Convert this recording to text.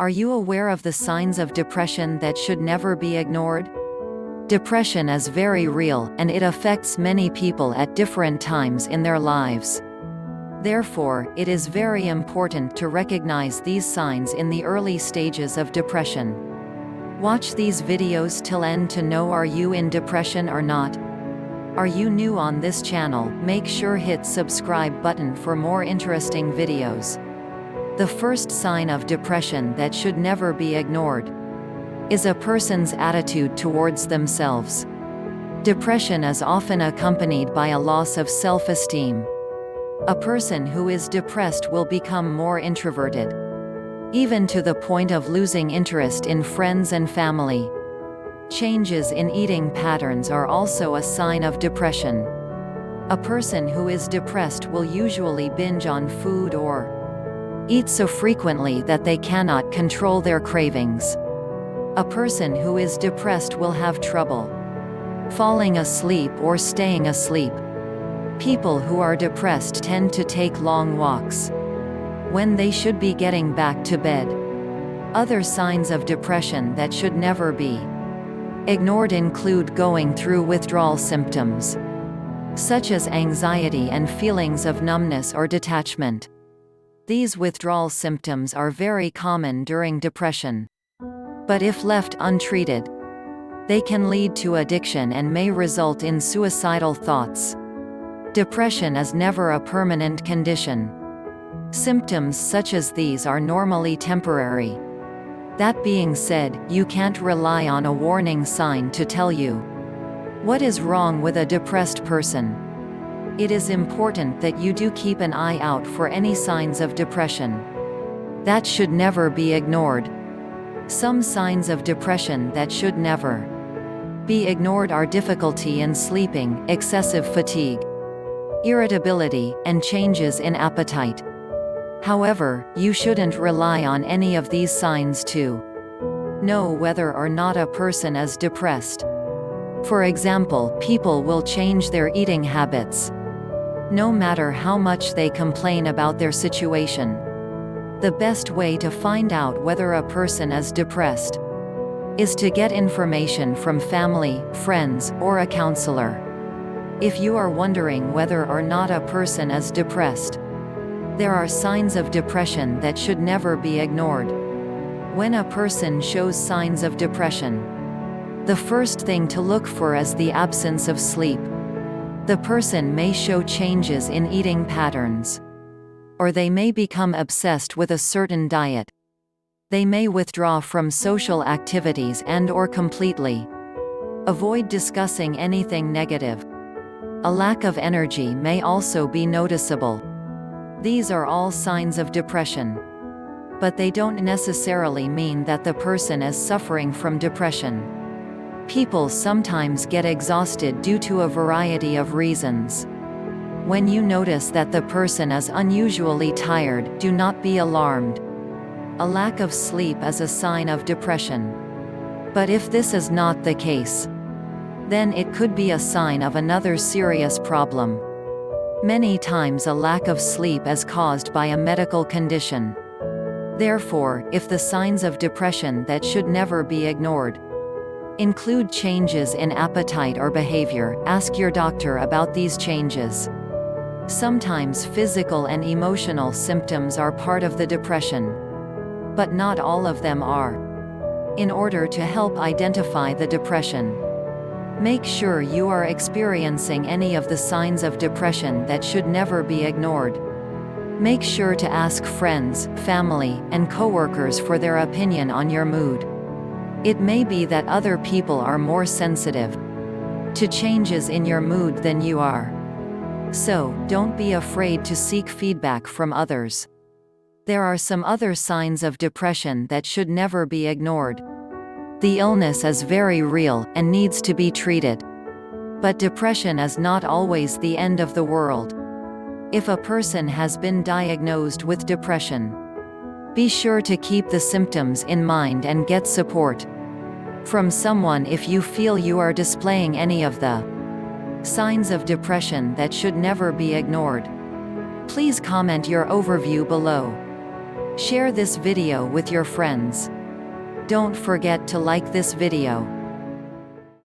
Are you aware of the signs of depression that should never be ignored? Depression is very real, and it affects many people at different times in their lives. Therefore, it is very important to recognize these signs in the early stages of depression. Watch these videos till end to know are you in depression or not. Are you new on this channel? Make sure hit subscribe button for more interesting videos. The first sign of depression that should never be ignored is a person's attitude towards themselves. Depression is often accompanied by a loss of self-esteem. A person who is depressed will become more introverted, even to the point of losing interest in friends and family. Changes in eating patterns are also a sign of depression. A person who is depressed will usually binge on food or eat so frequently that they cannot control their cravings. A person who is depressed will have trouble falling asleep or staying asleep. People who are depressed tend to take long walks when they should be getting back to bed. Other signs of depression that should never be ignored include going through withdrawal symptoms, such as anxiety and feelings of numbness or detachment. These withdrawal symptoms are very common during depression. But if left untreated, they can lead to addiction and may result in suicidal thoughts. Depression is never a permanent condition. Symptoms such as these are normally temporary. That being said, you can't rely on a warning sign to tell you what is wrong with a depressed person. It is important that you do keep an eye out for any signs of depression. That should never be ignored. Some signs of depression that should never be ignored are difficulty in sleeping, excessive fatigue, irritability, and changes in appetite. However, you shouldn't rely on any of these signs to know whether or not a person is depressed. For example, people will change their eating habits no matter how much they complain about their situation. The best way to find out whether a person is depressed is to get information from family, friends, or a counselor. If you are wondering whether or not a person is depressed, there are signs of depression that should never be ignored. When a person shows signs of depression, the first thing to look for is the absence of sleep. The person may show changes in eating patterns, or they may become obsessed with a certain diet. They may withdraw from social activities and/or completely avoid discussing anything negative. A lack of energy may also be noticeable. These are all signs of depression, but they don't necessarily mean that the person is suffering from depression. People sometimes get exhausted due to a variety of reasons. When you notice that the person is unusually tired, do not be alarmed. A lack of sleep is a sign of depression. But if this is not the case, then it could be a sign of another serious problem. Many times a lack of sleep is caused by a medical condition. Therefore, if the signs of depression that should never be ignored include changes in appetite or behavior, ask your doctor about these changes. Sometimes physical and emotional symptoms are part of the depression, but not all of them are. In order to help identify the depression, make sure you are experiencing any of the signs of depression that should never be ignored. Make sure to ask friends, family, and coworkers for their opinion on your mood. It may be that other people are more sensitive to changes in your mood than you are. So, don't be afraid to seek feedback from others. There are some other signs of depression that should never be ignored. The illness is very real and needs to be treated. But depression is not always the end of the world. If a person has been diagnosed with depression, be sure to keep the symptoms in mind and get support from someone if you feel you are displaying any of the signs of depression that should never be ignored. Please comment your overview below. Share this video with your friends. Don't forget to like this video.